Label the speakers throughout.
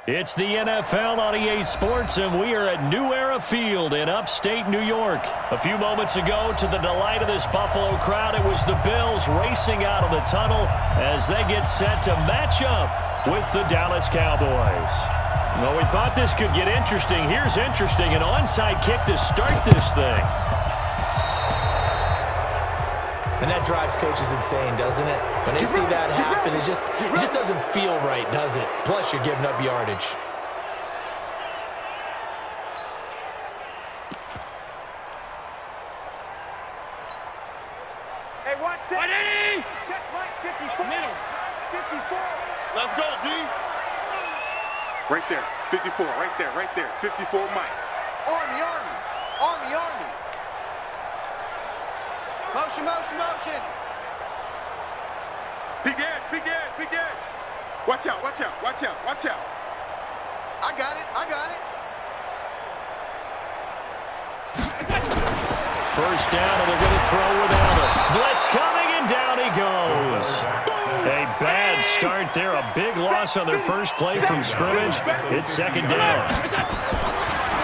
Speaker 1: It's the NFL on EA Sports, and we are at New Era Field in upstate New York. A few moments ago, to the delight of this Buffalo crowd, it was the Bills racing out of the tunnel as they get set to match up with the Dallas Cowboys. Well, we thought this could get interesting. Here's interesting, an onside kick to start this thing.
Speaker 2: And that drives coaches insane, doesn't it? When they see that happen, it just doesn't feel right, does it? Plus, you're giving up yardage.
Speaker 3: Hey, watch that. Check right, 54. Middle. 54.
Speaker 4: Let's go, D. Right there, 54, right there, 54, Mike.
Speaker 3: Army. Motion.
Speaker 4: Big edge. Watch out.
Speaker 3: I got it.
Speaker 1: First down, and they're going to throw without it. Blitz coming, and down he goes. A bad start there. A big loss on their first play from scrimmage. It's second down.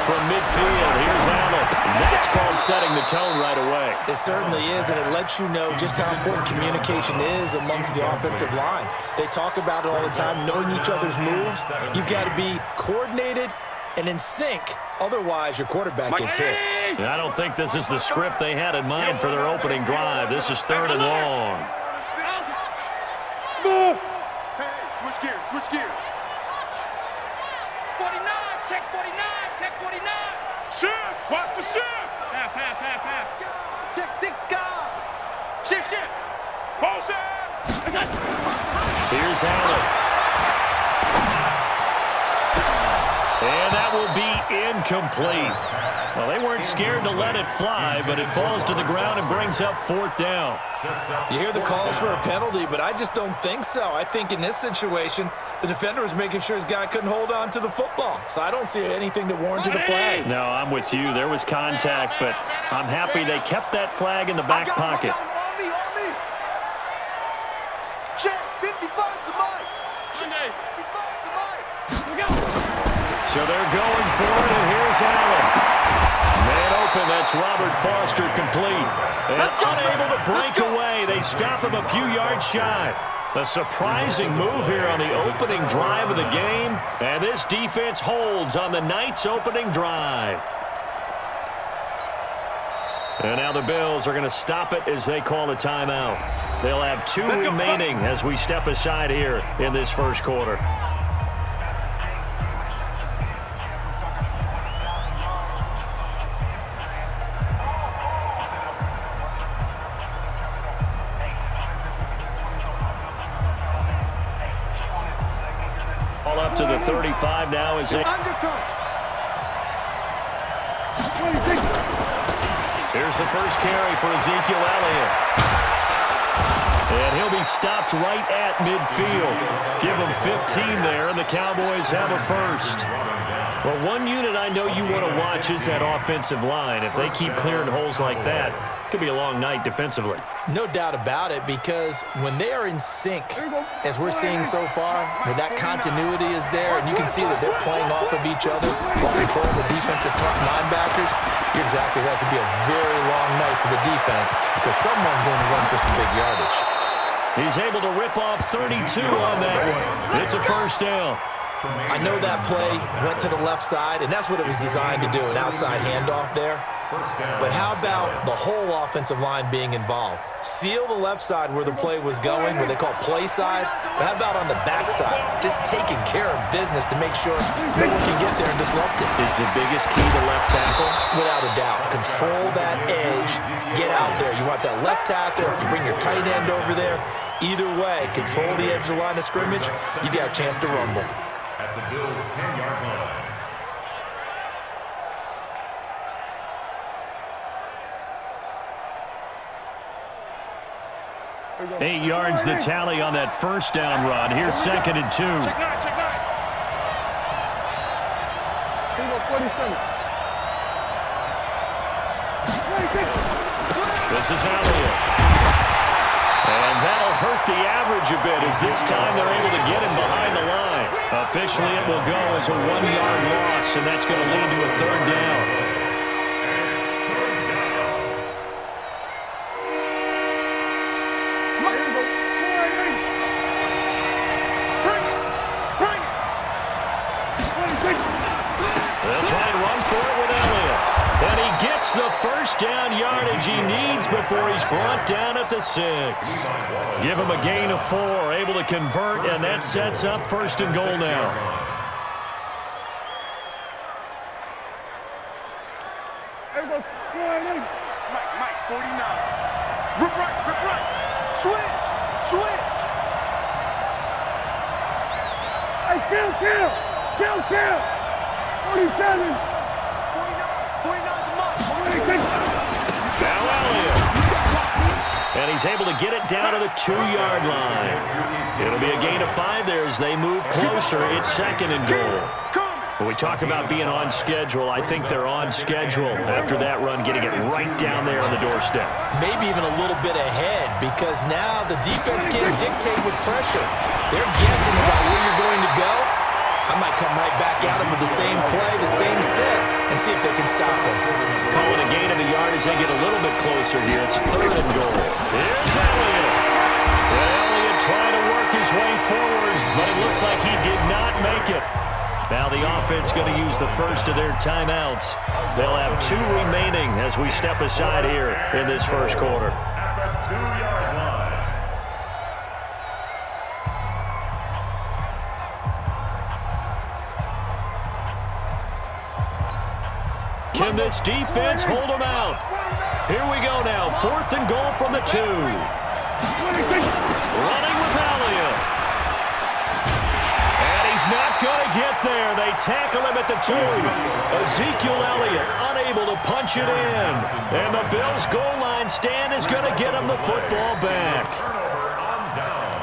Speaker 1: From midfield, here's Allen. That's called setting the tone right away.
Speaker 2: It certainly is, and it lets you know just how important communication is amongst the offensive line. They talk about it all the time, knowing each other's moves. You've got to be coordinated and in sync. Otherwise, your quarterback gets hit.
Speaker 1: I don't think this is the script they had in mind for their opening drive. This is third and long.
Speaker 4: Hey, switch gears.
Speaker 3: 49, check 49.
Speaker 4: Shift, watch the shift.
Speaker 3: Half. Check 6 guard. Shift.
Speaker 4: Motion.
Speaker 1: Here's Allen. And that will be incomplete. Well, they weren't scared to let it fly, but it falls to the ground and brings up fourth down.
Speaker 2: You hear the calls for a penalty, but I just don't think so. I think in this situation, the defender was making sure his guy couldn't hold on to the football. So I don't see anything that warranted a flag.
Speaker 1: No, I'm with you. There was contact, but I'm happy they kept that flag in the back pocket.
Speaker 3: Army. Check 55 to Mike.
Speaker 4: Sunday.
Speaker 3: 55 to Mike.
Speaker 1: So they're going for it, and here's Allen. Man open, that's Robert Foster complete. And unable to break away, they stop him a few yards shy. A surprising move here on the opening drive of the game, and this defense holds on the night's opening drive. And now the Bills are going to stop it as they call a timeout. They'll have 2 remaining as we step aside here in this first quarter. All up to the 35 now as they... Here's the first carry for Ezekiel Elliott. And he'll be stopped right at midfield. Give him 15 there, and the Cowboys have a first. Well, one unit I know you want to watch is that offensive line. If they keep clearing holes like that, it could be a long night defensively.
Speaker 2: No doubt about it, because when they are in sync, as we're seeing so far, where that continuity is there, and you can see that they're playing off of each other while controlling the defensive front linebackers, you're exactly right. It could be a very long night for the defense because someone's going to run for some big yardage.
Speaker 1: He's able to rip off 32 on that one. It's a first down.
Speaker 2: I know that play went to the left side, and that's what it was designed to do, an outside handoff there. But how about the whole offensive line being involved? Seal the left side where the play was going, where they call play side. But how about on the back side? Just taking care of business to make sure no one can get there and disrupt it.
Speaker 1: Is the biggest key to left tackle?
Speaker 2: Without a doubt. Control that edge. Get out there. You want that left tackle, or if you bring your tight end over there, either way, control the edge of the line of scrimmage, you got a chance to rumble.
Speaker 5: At the Bills' 10-yard line.
Speaker 1: 8 yards the tally on that first down run. Here's second and 2.
Speaker 3: Check 9.
Speaker 1: This is Elliott. And that'll hurt the average a bit as this time they're able to get him behind the line. Officially, it will go as a 1-yard loss, and that's going to lead to a 3rd down. They'll try and run for it with Elliott. And he gets the 1st down yardage he needs before he's brought down at the 6. Give him a gain of 4, able to convert, and that sets up 1st and goal now.
Speaker 4: Mike, 49. Rip right. Switch.
Speaker 3: Hey, kill. 47.
Speaker 4: 49 to Mike.
Speaker 1: Now Elliott. And he's able to get it down to the 2-yard line. It'll be a gain of 5 there as they move closer. It's 2nd and goal. When we talk about being on schedule, I think they're on schedule after that run, getting it right down there on the doorstep.
Speaker 2: Maybe even a little bit ahead because now the defense can't dictate with pressure. They're guessing about where you're going to go. I might come right back at them with the same play, the same set, and see if they can stop them.
Speaker 1: Calling a gain of a yard as they get a little bit closer here. It's 3rd and goal. Here's Elliott. Elliott trying to work his way forward, but it looks like he did not make it. Now the offense going to use the first of their timeouts. They'll have 2 remaining as we step aside here in this 1st quarter.
Speaker 5: At the 2-yard line.
Speaker 1: Can this defense hold them out? Here we go now. 4th and goal from the 2. Running with Elliott. And he's not going to get there. They tackle him at the 2. Ezekiel Elliott unable to punch it in. And the Bills' goal line stand is going to get him the football back.
Speaker 5: Turnover on downs.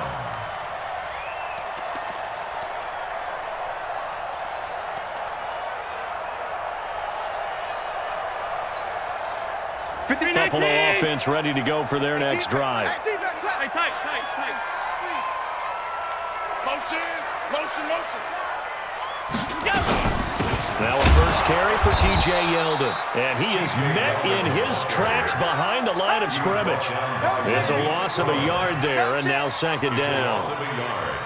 Speaker 1: Buffalo offense ready to go for their next drive.
Speaker 3: Hey, tight.
Speaker 4: Motion.
Speaker 1: Now a first carry for T.J. Yeldon. And he is met in his tracks behind the line of scrimmage. It's a loss of a yard there, and now 2nd down.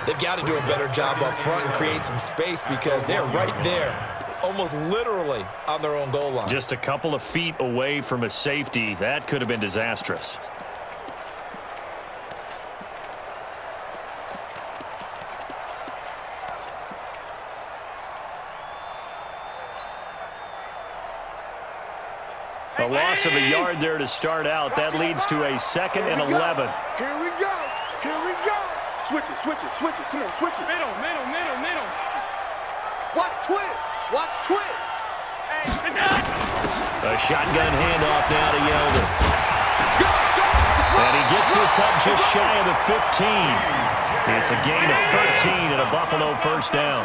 Speaker 2: They've got to do a better job up front and create some space because they're right there, almost literally on their own goal line.
Speaker 1: Just a couple of feet away from a safety. That could have been disastrous. A loss of a yard there to start out. That leads to a 2nd and 11.
Speaker 4: Here we go. Switch it. Come on, switch it.
Speaker 3: Middle.
Speaker 4: Watch twist.
Speaker 1: A shotgun handoff now to Yeldon. And he gets this up just shy of the 15. It's a gain of 13 and a Buffalo 1st down.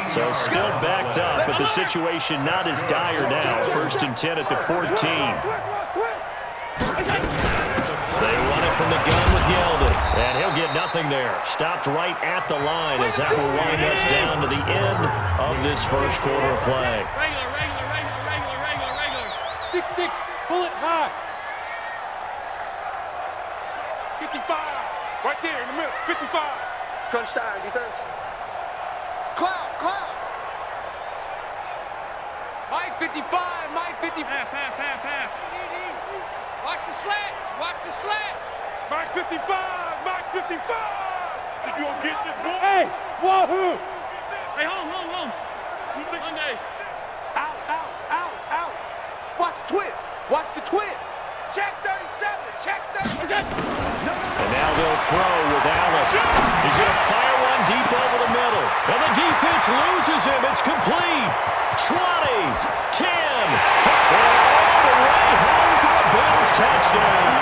Speaker 1: So still backed up, but the situation not as dire now. 1st and 10 at the 14. They run it from the gun with Yeldon, and he'll get nothing there. Stopped right at the line as that will wind us down to the end of this 1st quarter of play.
Speaker 3: Regular. 6-6, pull it high.
Speaker 4: 55. Right there in the middle. 55.
Speaker 6: Crunch time, defense. Cloud.
Speaker 3: Mike 55. Half. Watch the slats.
Speaker 4: Mike 55. You gonna get this ball?
Speaker 3: Hey, wahoo! Hey, home. Monday.
Speaker 6: Out. Watch the twist.
Speaker 3: Check 37.
Speaker 1: And now they'll throw with Allen. He's going to fire one deep over the middle. And the defense loses him. It's complete. 20, 10, 5, all the way home for a Bills touchdown.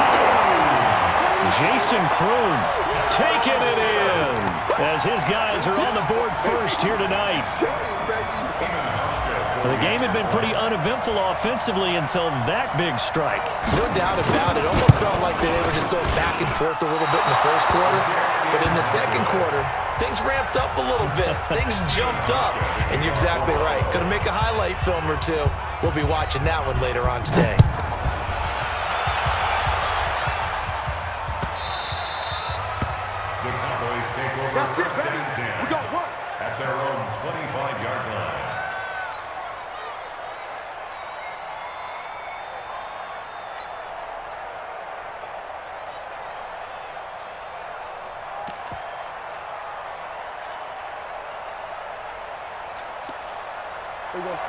Speaker 1: Jason Kroon taking it in as his guys are on the board first here tonight. The game had been pretty uneventful offensively until that big strike.
Speaker 2: No doubt about it. Almost felt like they were just going back and forth a little bit in the first quarter. But in the second quarter, things ramped up a little bit. Things jumped up. And you're exactly right. Going to make a highlight film or two. We'll be watching that one later on today.
Speaker 5: The Cowboys take over first and 10 at their own 25-yard line.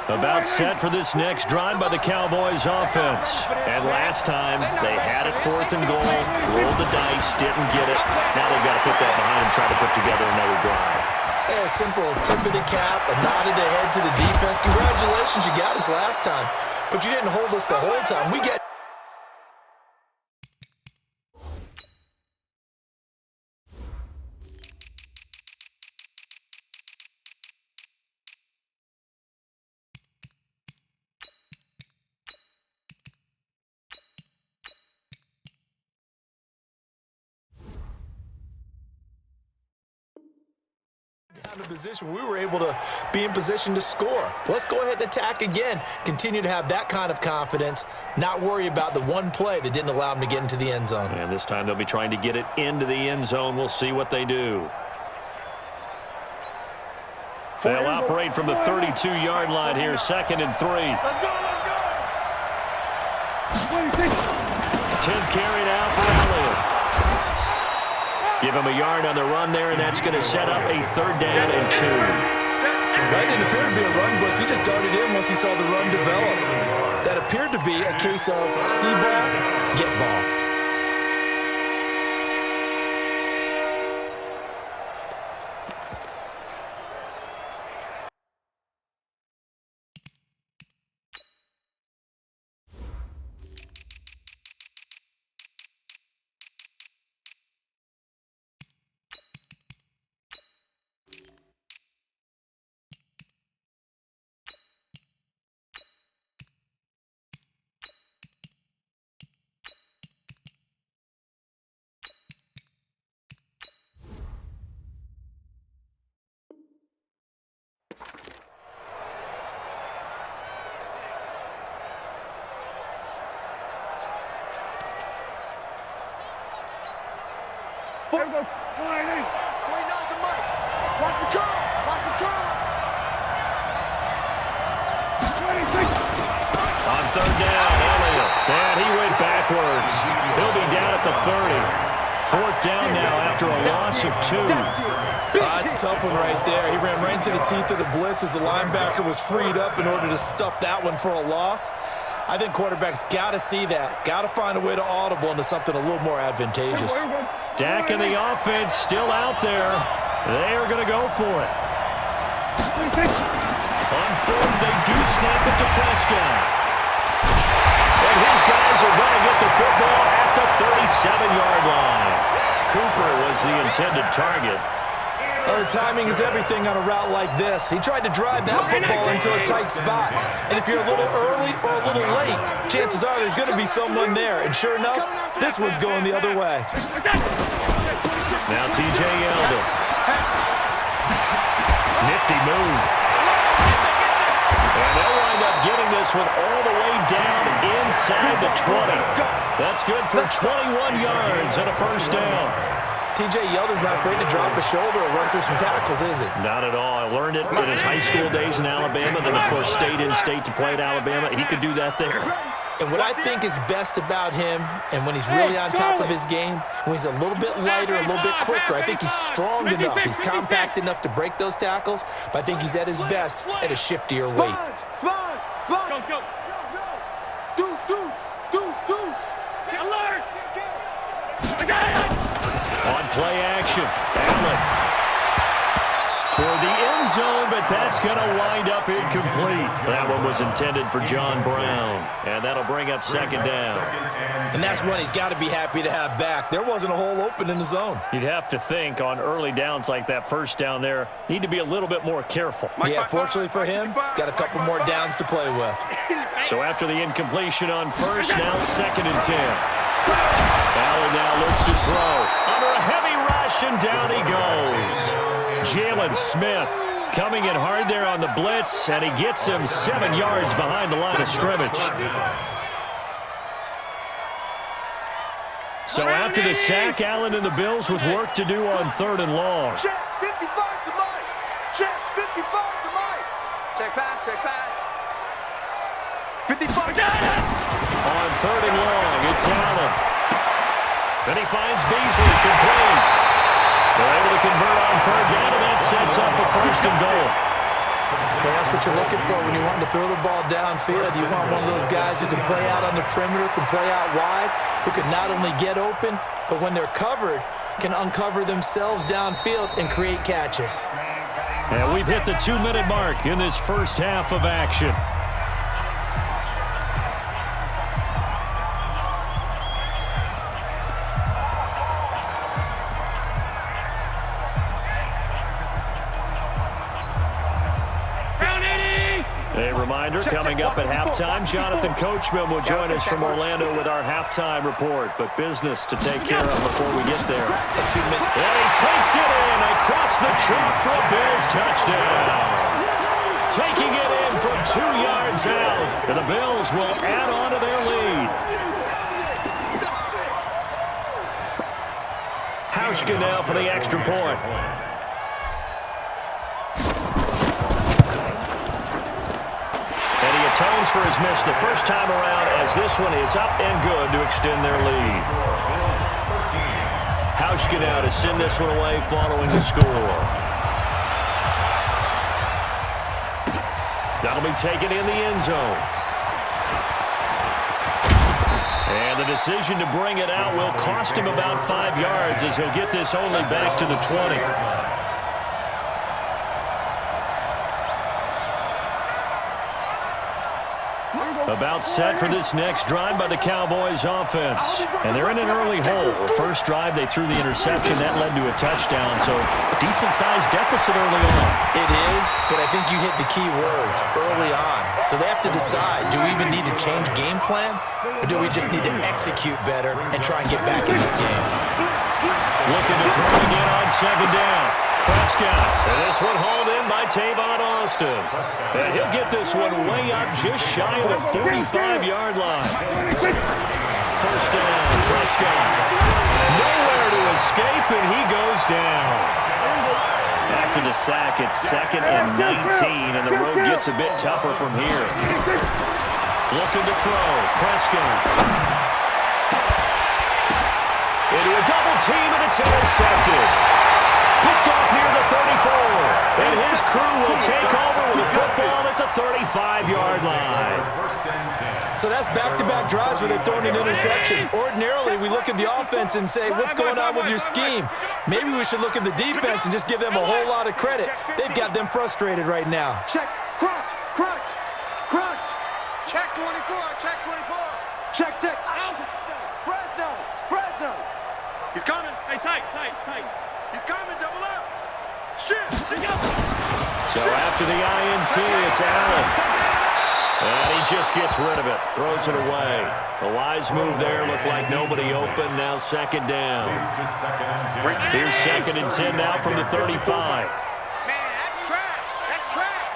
Speaker 1: About set for this next drive by the Cowboys offense. And last time, they had it 4th and goal, rolled the dice, didn't get it. Now they've got to put that behind them, try to put together another drive.
Speaker 2: A simple tip of the cap, a nod of the head to the defense. Congratulations, you got us last time. But you didn't hold us the whole time. We get down to position. We were able to be in position to score. Let's go ahead and attack again. Continue to have that kind of confidence, not worry about the one play that didn't allow them to get into the end zone.
Speaker 1: And this time they'll be trying to get it into the end zone. We'll see what they do. They'll operate from the 32-yard line here, 2nd and 3.
Speaker 3: Let's go, let's go.
Speaker 1: 10th carry now for Elliott. Give him a yard on the run there, and that's going to set up a 3rd down and 2.
Speaker 2: That didn't appear to be a run blitz. He just darted in once he saw the run develop. That appeared to be a case of see ball, get ball.
Speaker 3: There we go. 29 to Mike. Watch the curl. Watch the curl. 26.
Speaker 1: On 3rd down, Elliott. And he went backwards. He'll be down at the 30. 4th down now after a loss of 2.
Speaker 2: That's a tough one right there. He ran right into the teeth of the blitz as the linebacker was freed up in order to stuff that one for a loss. I think quarterbacks got to see that. Got to find a way to audible into something a little more advantageous.
Speaker 1: Dak and the offense still out there. They are going to go for it. On 4th, they do snap it to Prescott. And his guys are going to get the football at the 37-yard line. Cooper was the intended target.
Speaker 2: The timing is everything on a route like this. He tried to drive that football into a tight spot. And if you're a little early or a little late, chances are there's going to be someone there. And sure enough, this one's going the other way.
Speaker 1: Now T.J. Yeldon. Nifty move. And they'll wind up getting this one all the way down inside the 20. That's good for 21 yards and a 1st down.
Speaker 2: T.J. Yeldon's not afraid to drop a shoulder or run through some tackles, is he?
Speaker 1: Not at all. I learned it in his high school days in Alabama, then, of course, stayed in state to play at Alabama. He could do that there.
Speaker 2: And what I think is best about him, and when he's really on top of his game, when he's a little bit lighter, a little bit quicker, I think he's strong enough. He's compact enough to break those tackles, but I think he's at his best at a shiftier weight.
Speaker 3: Sponge! Let's go. Deuce! Alert!
Speaker 1: On play action, Allen. toward the end zone, but that's going to wind up incomplete. That one was intended for John Brown, and that'll bring up second down.
Speaker 2: And that's one he's got to be happy to have back. There wasn't a hole open in the zone.
Speaker 1: You'd have to think on early downs like that first down there, need to be a little bit more careful.
Speaker 2: Yeah, fortunately for him, got a couple more downs to play with.
Speaker 1: So after the incompletion on first, now second and 10. Allen now looks to throw. Under a heavy rush, and down he goes. Jalen Smith coming in hard there on the blitz, and he gets him 7 yards behind the line of scrimmage. So after the sack, Allen and the Bills with work to do on 3rd and long.
Speaker 6: Check 55 to Mike. Check 55 to Mike. Check pass, check pass. 55. Got it!
Speaker 1: On 3rd and long, it's Allen. Then he finds Beasley, complete. They're able to convert on 3rd down, and that sets up a 1st and goal.
Speaker 2: Well, that's what you're looking for when you want to throw the ball downfield. You want one of those guys who can play out on the perimeter, can play out wide, who can not only get open, but when they're covered, can uncover themselves downfield and create catches.
Speaker 1: And we've hit the 2-minute mark in this first half of action. Coming up at halftime, Jonathan Coachman will join us from Orlando with our halftime report. But business to take care of before we get there. And he takes it in across the chalk for a Bills touchdown. Taking it in from 2 yards out. And the Bills will add on to their lead. Hauschka now for the extra point. Atones for his miss the first time around, as this one is up and good to extend their lead. Hauschka now to send this one away following the score. That'll be taken in the end zone. And the decision to bring it out will cost him about 5 yards, as he'll get this only back to the 20. About set for this next drive by the Cowboys offense. And they're in an early hole. The first drive, they threw the interception. That led to a touchdown. So decent-sized deficit early on.
Speaker 2: It is, but I think you hit the key words, early on. So they have to decide, do we even need to change game plan? Or do we just need to execute better and try and get back in this game?
Speaker 1: Looking to throw again on second down. Prescott. And this one hauled in by Tavon Austin. And he'll get this one way up just shy of the 45-yard line. First down, Prescott. Nowhere to escape, and he goes down. After the sack, it's 2nd and 19, and the road gets a bit tougher from here. Looking to throw, Prescott. Into a double team, and it's intercepted. Picked off near the 34. And his crew will take over with the football at the 35-yard line.
Speaker 2: So that's back-to-back drives where they've thrown an interception. Ordinarily, we look at the offense and say, what's going on with your scheme? Maybe we should look at the defense and just give them a whole lot of credit. They've got them frustrated right now.
Speaker 6: Check, crunch, crunch, crunch. Check 24, check 24. Check, check. Fresno, Fresno.
Speaker 3: He's coming. Hey, tight.
Speaker 6: He's coming, double up. Shit.
Speaker 1: So after the INT, it's Allen. And he just gets rid of it, throws it away. A wise move there, looked like nobody open, now second down. Here's 2nd and 10 now from the 35.
Speaker 6: Man, that's trash. That's trash.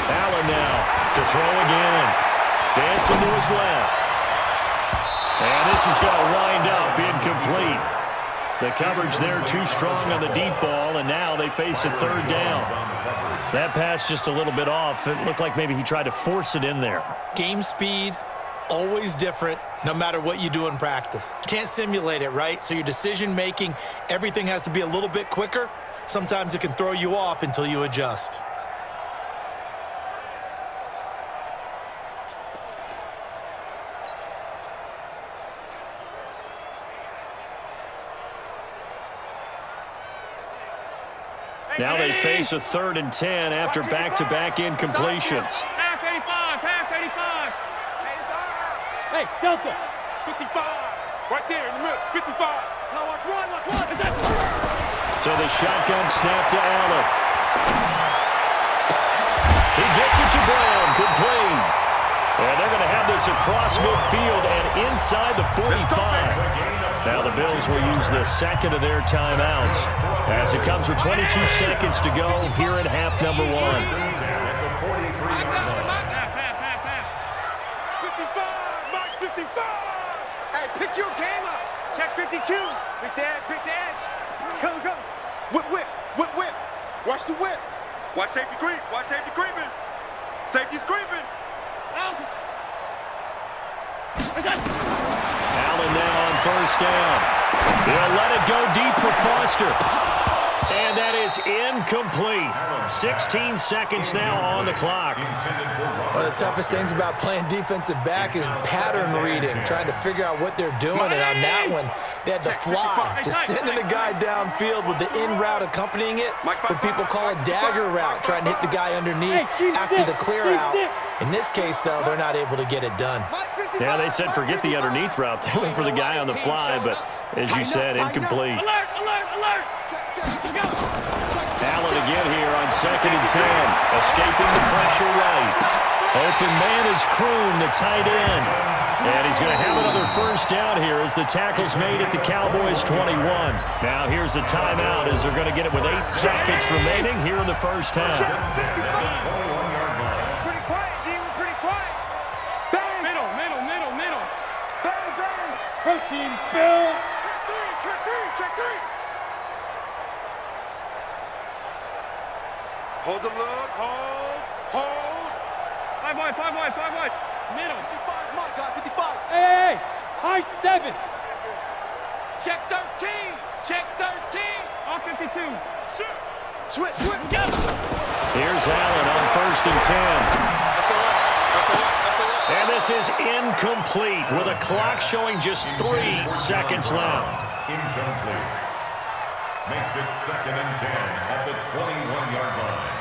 Speaker 1: Allen now to throw again. Dancing to his left. And this is going to wind up incomplete. The coverage there too strong on the deep ball, and now they face a 3rd down. That pass just a little bit off. It looked like maybe he tried to force it in there.
Speaker 2: Game speed, always different, no matter what you do in practice. Can't simulate it, right? So your decision-making, everything has to be a little bit quicker. Sometimes it can throw you off until you adjust.
Speaker 1: Now they face a 3rd and 10 after back-to-back incompletions.
Speaker 3: Half 85, half 85.
Speaker 6: Hey, Delta.
Speaker 4: 55. Right there in the middle. 55.
Speaker 6: Now watch one, watch one.
Speaker 1: So the shotgun snap to Allen. He gets it to Brown, complete. And they're going to have this across midfield and inside the 45. Now the Bills will use the second of their timeouts as it comes with 22 seconds to go here in half number 1.
Speaker 4: 55. Mike 55.
Speaker 6: Hey, pick your game up.
Speaker 3: Check 52.
Speaker 6: Pick the edge. Come. Whip.
Speaker 4: Watch the whip. Watch safety creep. Watch safety creeping. Safety's creeping.
Speaker 1: Allen now on first down. He'll let it go deep for Foster. And that is incomplete. 16 seconds now on the clock.
Speaker 2: One of the toughest things about playing defensive back is pattern reading, trying to figure out what they're doing. And on that one, they had to fly, just sending a guy downfield with the in route accompanying it, what people call a dagger route, trying to hit the guy underneath after the clear out. In this case, though, they're not able to get it done.
Speaker 1: Yeah, they said forget the underneath route. They went for the guy on the fly, but as you said, incomplete.
Speaker 3: Alert.
Speaker 1: Allen again here on 2nd and 10. Escaping the pressure right. Open man is Kroon, the tight end. And he's going to have another first down here as the tackle's made at the Cowboys' 21. Now here's a timeout as they're going to get it with 8 seconds remaining here in the first half.
Speaker 6: Pretty quiet, D. We're pretty quiet. Bang.
Speaker 3: Middle.
Speaker 6: Bang.
Speaker 3: Protein spill.
Speaker 6: Check three.
Speaker 4: Hold the look. Hold.
Speaker 3: 5 wide. Middle.
Speaker 6: 55, my God, 55.
Speaker 3: Hey. High 7.
Speaker 6: Check 13.
Speaker 3: All 52.
Speaker 6: Switch.
Speaker 3: Go.
Speaker 1: Here's Allen on 1st and 10. And this is incomplete with a clock showing just 3 seconds left.
Speaker 5: Incomplete. Makes it 2nd and 10 at the 21-yard line.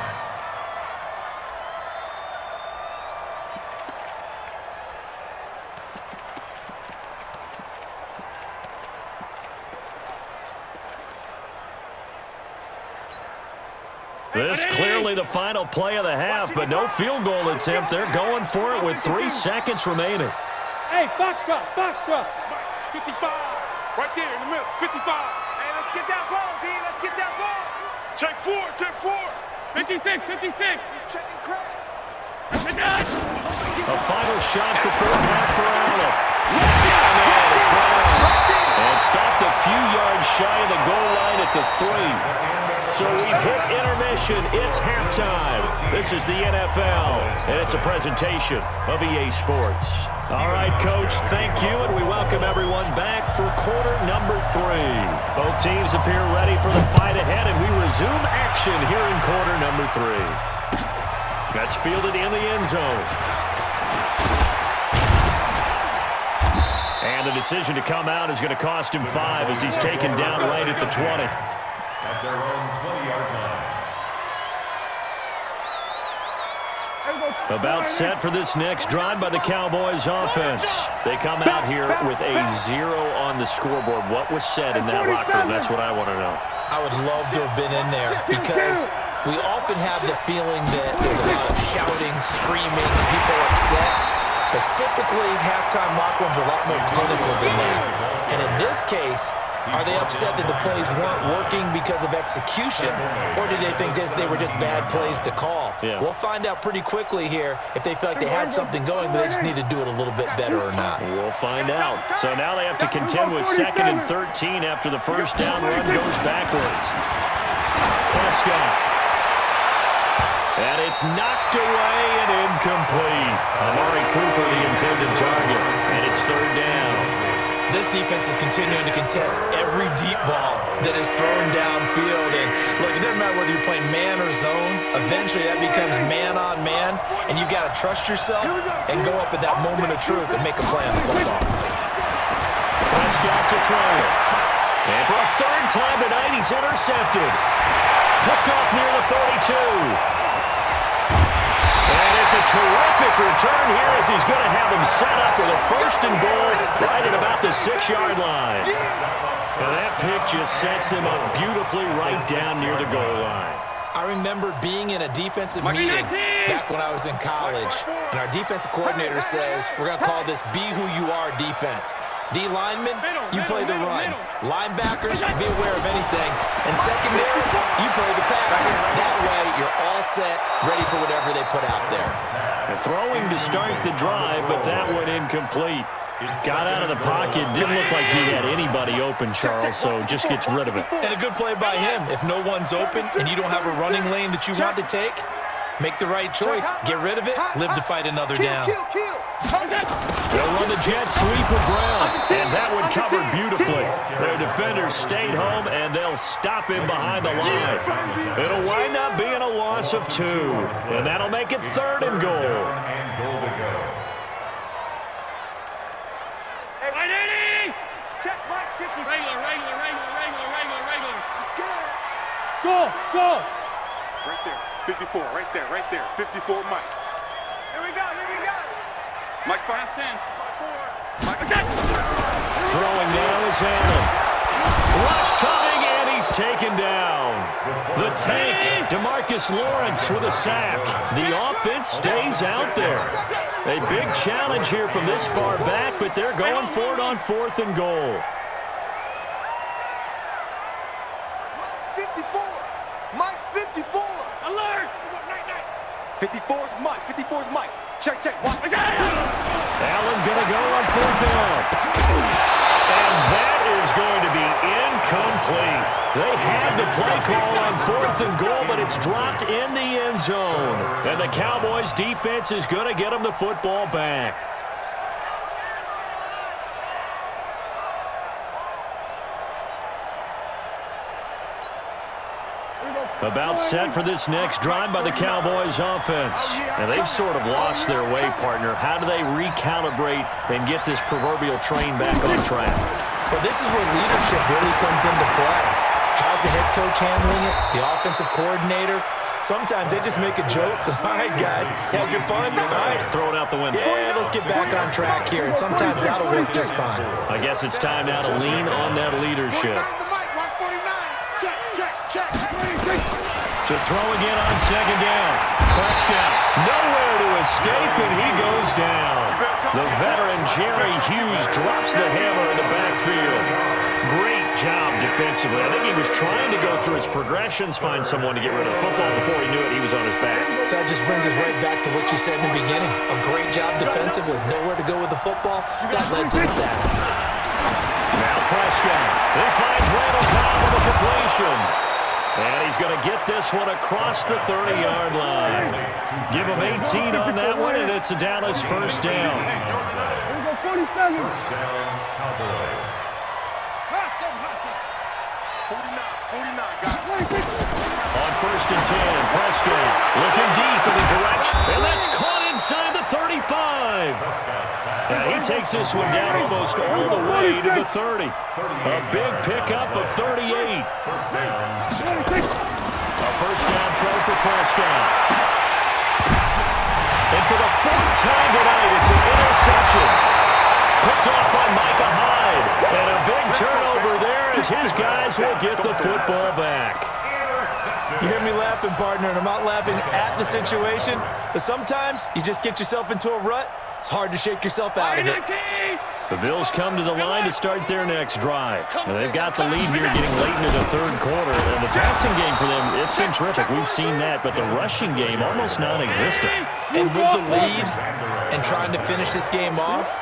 Speaker 1: This clearly the final play of the half, but no field goal attempt. They're going for it with 3 seconds remaining.
Speaker 3: Hey, Foxtrot.
Speaker 4: 55. Right there in the middle. 55.
Speaker 6: Hey, let's get that ball, D. Let's get that ball.
Speaker 4: Check 4.
Speaker 3: 56.
Speaker 6: He's checking Craig.
Speaker 1: A final shot before half for Allen. And it's Brown. And stopped a few yards shy of the goal line at the 3. So we've hit intermission. It's halftime. This is the NFL, and it's a presentation of EA Sports. All right, Coach, thank you, and we welcome everyone back for quarter number 3. Both teams appear ready for the fight ahead, and we resume action here in quarter number 3. That's fielded in the end zone. And the decision to come out is going to cost him 5 as he's taken down right at the 20.
Speaker 5: At their own 20-yard line.
Speaker 1: About set for this next drive by the Cowboys offense. They come out here with a 0 on the scoreboard. What was said in that locker room? That's what I want to know.
Speaker 2: I would love to have been in there because we often have the feeling that there's a lot of shouting, screaming, people upset. But typically, halftime locker rooms are a lot more clinical than that. And in this case, are they upset that the plays weren't working because of execution, or do they think they were just bad plays to call?
Speaker 1: Yeah.
Speaker 2: We'll find out pretty quickly here if they feel like they had something going, but they just need to do it a little bit better or not.
Speaker 1: We'll find out. So now they have to contend with 2nd and 13 after the first down run goes backwards. Prescott. And it's knocked away and incomplete. Amari Cooper, the intended target, and it's 3rd down.
Speaker 2: This defense is continuing to contest every deep ball that is thrown downfield. And look, it doesn't matter whether you're playing man or zone. Eventually, that becomes man on man, and you've got to trust yourself and go up at that moment of truth and make a play on the football.
Speaker 1: Prescott to throw. And for a 3rd time tonight, he's intercepted. Picked off near the 32. And it's a terrific return here as he's going to have him set up with a first and goal right at about the 6-yard line. And that pick just sets him up beautifully right down near the goal line.
Speaker 2: I remember being in a defensive meeting back when I was in college, and our defensive coordinator says, we're going to call this Be Who You Are defense. D linemen, you play the run. Linebackers, be aware of anything. And secondary, you play the pass. That way, you're all set, ready for whatever they put out there.
Speaker 1: Throwing to start the drive, but that one incomplete. Got out of the pocket. Didn't look like he had anybody open, Charles, so just gets rid of it.
Speaker 2: And a good play by him. If no one's open and you don't have a running lane that you want to take, make the right choice. Get rid of it. Live to fight another down.
Speaker 1: They'll run the jet sweep with Brown, and that one covered beautifully. Their defenders stayed home, and they'll stop him behind the line. It'll wind up being a loss of 2, and that'll make it 3rd and goal.
Speaker 3: Check right 50. Regular. Go.
Speaker 4: Right there. 54. Right there. 54, Mike.
Speaker 3: Here we go.
Speaker 4: Mike, 5. Mike,
Speaker 1: Throwing now is handled. Rush coming, and he's taken down. The tank, DeMarcus Lawrence with a sack. The offense stays out there. A big challenge here from this far back, but they're going for it on 4th and goal.
Speaker 6: 54. Mike 54.
Speaker 3: Alert.
Speaker 6: 54 is Mike. 54 is Mike. Check. Watch.
Speaker 1: Allen going to go on 4th down. And that is going to be incomplete. They had the play call on 4th and goal, but it's dropped in the end zone. And the Cowboys defense is going to get them the football back. About set for this next drive by the Cowboys offense. And they've sort of lost their way, partner. How do they recalibrate and get this proverbial train back on track?
Speaker 2: Well, this is where leadership really comes into play. How's the head coach handling it? The offensive coordinator? Sometimes they just make a joke. All right, guys, had your fun? All right.
Speaker 1: Throw it out the window.
Speaker 2: Yeah, let's get back on track here. And sometimes that'll work just fine.
Speaker 1: I guess it's time now to lean on that leadership.
Speaker 3: Check.
Speaker 1: To throw again on 2nd down. Prescott nowhere to escape, and he goes down. The veteran Jerry Hughes drops the hammer in the backfield. Great job defensively. I think he was trying to go through his progressions, find someone to get rid of the football. Before he knew it, he was on his back.
Speaker 2: So that just brings us right back to what you said in the beginning. A great job defensively. Nowhere to go with the football. That led to the sack.
Speaker 1: Now Prescott. He finds Randall Cobb with a completion. And he's going to get this one across the 30-yard line. Give him 18 on that one, and it's a Dallas 1st down.
Speaker 3: Here we go, 47.
Speaker 4: 49, guys.
Speaker 1: On 1st and 10, Prescott looking deep in the direction, and that's caught inside the 35. And he takes this one down almost all the way to the 30. A big pickup of 38. A 1st down throw for Prescott. And for the 4th time tonight, it's an interception. Picked off by Micah Hyde. And a big turnover there as his guys will get the football back.
Speaker 2: You hear me laughing, partner, and I'm not laughing at the situation, but sometimes you just get yourself into a rut. It's hard to shake yourself out of it.
Speaker 1: The Bills come to the line to start their next drive. And they've got the lead here getting late into the 3rd quarter. And the passing game for them, it's been terrific. We've seen that, but the rushing game almost non-existent.
Speaker 2: And with the lead and trying to finish this game off,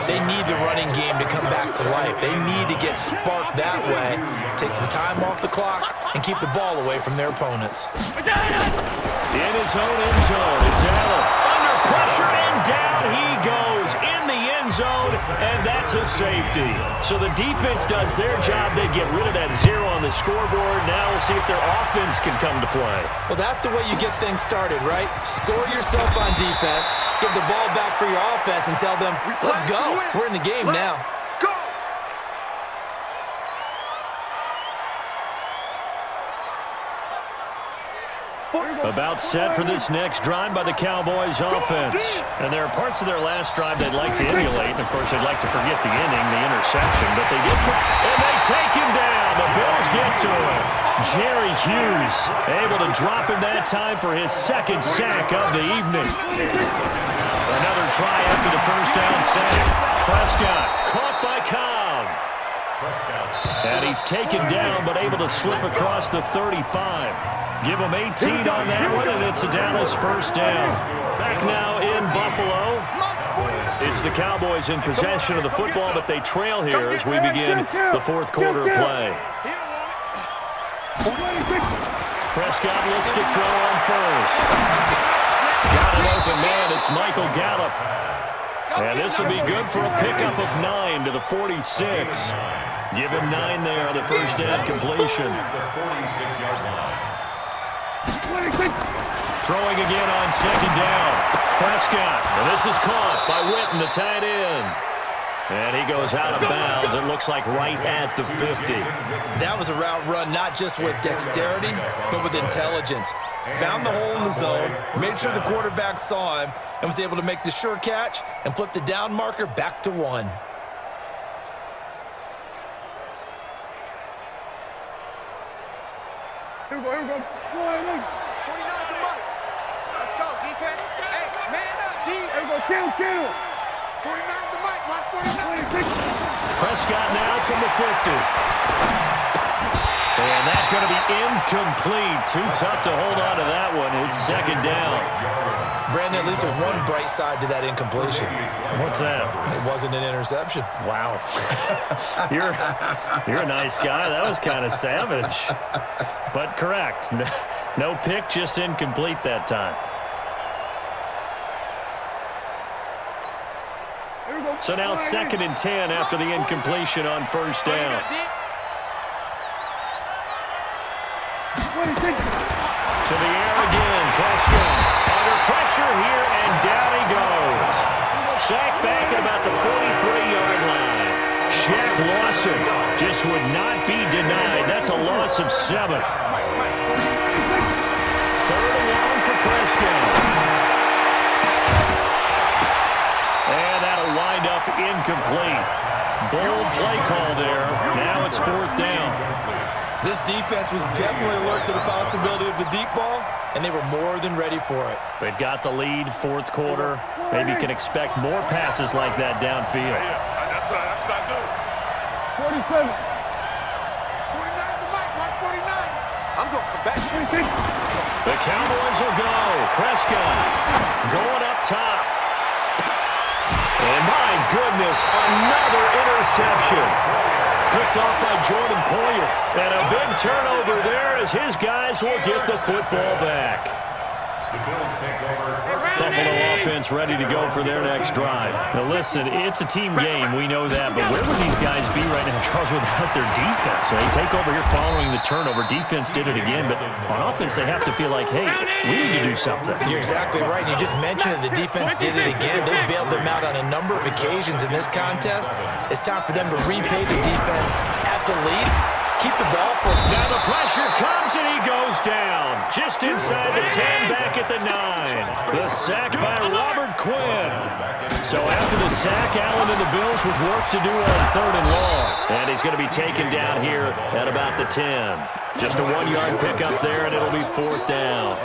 Speaker 2: they need the running game to come back to life. They need to get sparked that way, take some time off the clock, and keep the ball away from their opponents.
Speaker 1: In his own end zone, it's Allen. Under pressure, and down he goes in the end zone, and that's a safety. So the defense does their job. They get rid of that 0 on the scoreboard. Now we'll see if their offense can come to play.
Speaker 2: Well, that's the way you get things started, right? Score yourself on defense, give the ball back for your offense, and tell them, let's go. We're in the game now.
Speaker 1: About set for this next drive by the Cowboys offense. And there are parts of their last drive they'd like to emulate. And, of course, they'd like to forget the inning, the interception. But they get and they take him down. The Bills get to him. Jerry Hughes able to drop him that time for his second sack of the evening. Another try after the first down sack. Prescott caught by Cobb. And he's taken down but able to slip across the 35. Give him 18 on that one, and it's a Dallas first down. Back now in Buffalo. It's the Cowboys in possession of the football, but they trail here as we begin the fourth quarter of play. Prescott looks to throw on first. Got an open man. It's Michael Gallup. And this will be good for a pickup of 9 to the 46. Give him 9 there on the first down completion. Throwing again on second down. Prescott. And this is caught by Witten, the tight end. And he goes out of bounds. It looks like right at the 50.
Speaker 2: That was a route run not just with dexterity, but with intelligence. Found the hole in the zone, made sure the quarterback saw him, and was able to make the sure catch and flip the down marker back to 1.
Speaker 3: Here we go, here we go. 49 to Mike. Let's go, defense. Hey, man up, D. Here we go, kill. 49 to Mike, watch 49.
Speaker 1: Prescott now from the 50. And that's going to be incomplete. Too tough to hold on to that one. It's second down.
Speaker 2: Brandon, at least there's one bright side to that incompletion.
Speaker 1: What's that?
Speaker 2: It wasn't an interception.
Speaker 1: Wow. You're a nice guy. That was kind of savage. But correct. No pick, just incomplete that time. So now 2nd and 10 after the incompletion on first down. To the air again. Prescott under pressure here, and down he goes. Sacked back at about the 43-yard line. Shaq Lawson just would not be denied. That's a loss of 7. 3rd and long for Prescott. And that'll wind up incomplete. Bold play call there. Now it's 4th down.
Speaker 2: This defense was definitely alert to the possibility of the deep ball, and they were more than ready for it.
Speaker 1: They've got the lead, 4th quarter. Maybe you can expect more passes like that downfield.
Speaker 4: That's not good.
Speaker 3: 47. 49 to Mike, watch 49. I'm going to come back.
Speaker 1: The Cowboys will go. Prescott going up top. And my goodness, another interception. Picked off by Jordan Poyer. And a big turnover there as his guys will get the football back.
Speaker 5: The Bills take over.
Speaker 1: Buffalo offense ready to go for their next drive. Now listen, it's a team game, we know that, but where would these guys be right now, Charles, without their defense? They take over here following the turnover. Defense did it again, but on offense they have to feel like, hey, we need to do something.
Speaker 2: You're exactly right. You just mentioned it. The defense did it again. They bailed them out on a number of occasions in this contest. It's time for them to repay the defense at the least. Keep the ball for them.
Speaker 1: Now the pressure comes and he goes down. Just inside the 10, back at the 9. The sack by Robert Quinn. So after the sack, Allen and the Bills with work to do on 3rd and long. And he's going to be taken down here at about the 10. Just a 1-yard pickup there, and it'll be 4th down.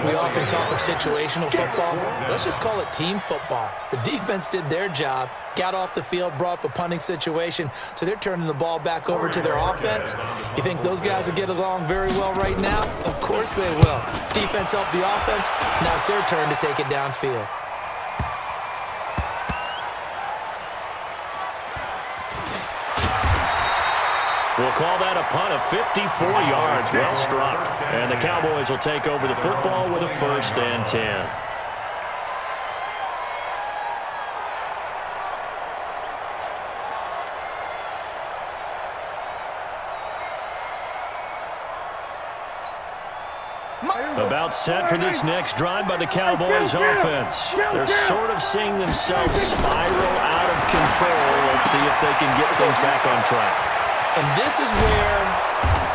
Speaker 2: We often talk of situational football. Let's just call it team football. The defense did their job, got off the field, brought up a punting situation, so they're turning the ball back over to their offense. You think those guys will get along very well right now? Of course they will. Defense helped the offense. Now it's their turn to take it downfield.
Speaker 1: We'll call that a punt of 54 yards. Well struck. And the Cowboys will take over the football with a 1st and 10. About set for this next drive by the Cowboys offense. They're sort of seeing themselves spiral out of control. Let's see if they can get things back on track.
Speaker 2: And this is where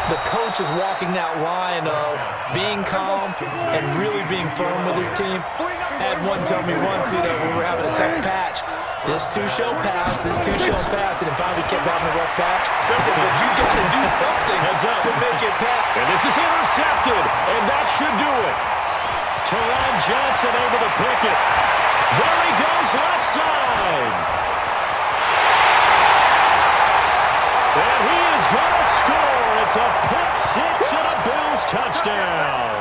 Speaker 2: the coach is walking that line of being calm and really being firm with his team. I had one tell me once, when we were having a tough patch, this too shall pass, this too shall pass, and finally kept having a rough patch. He said, but you got to do something to make it pass.
Speaker 1: And this is intercepted, and that should do it. Teron Johnson able to pick it. There he goes left side. And he is going to score. It's a pick six and a Bills touchdown.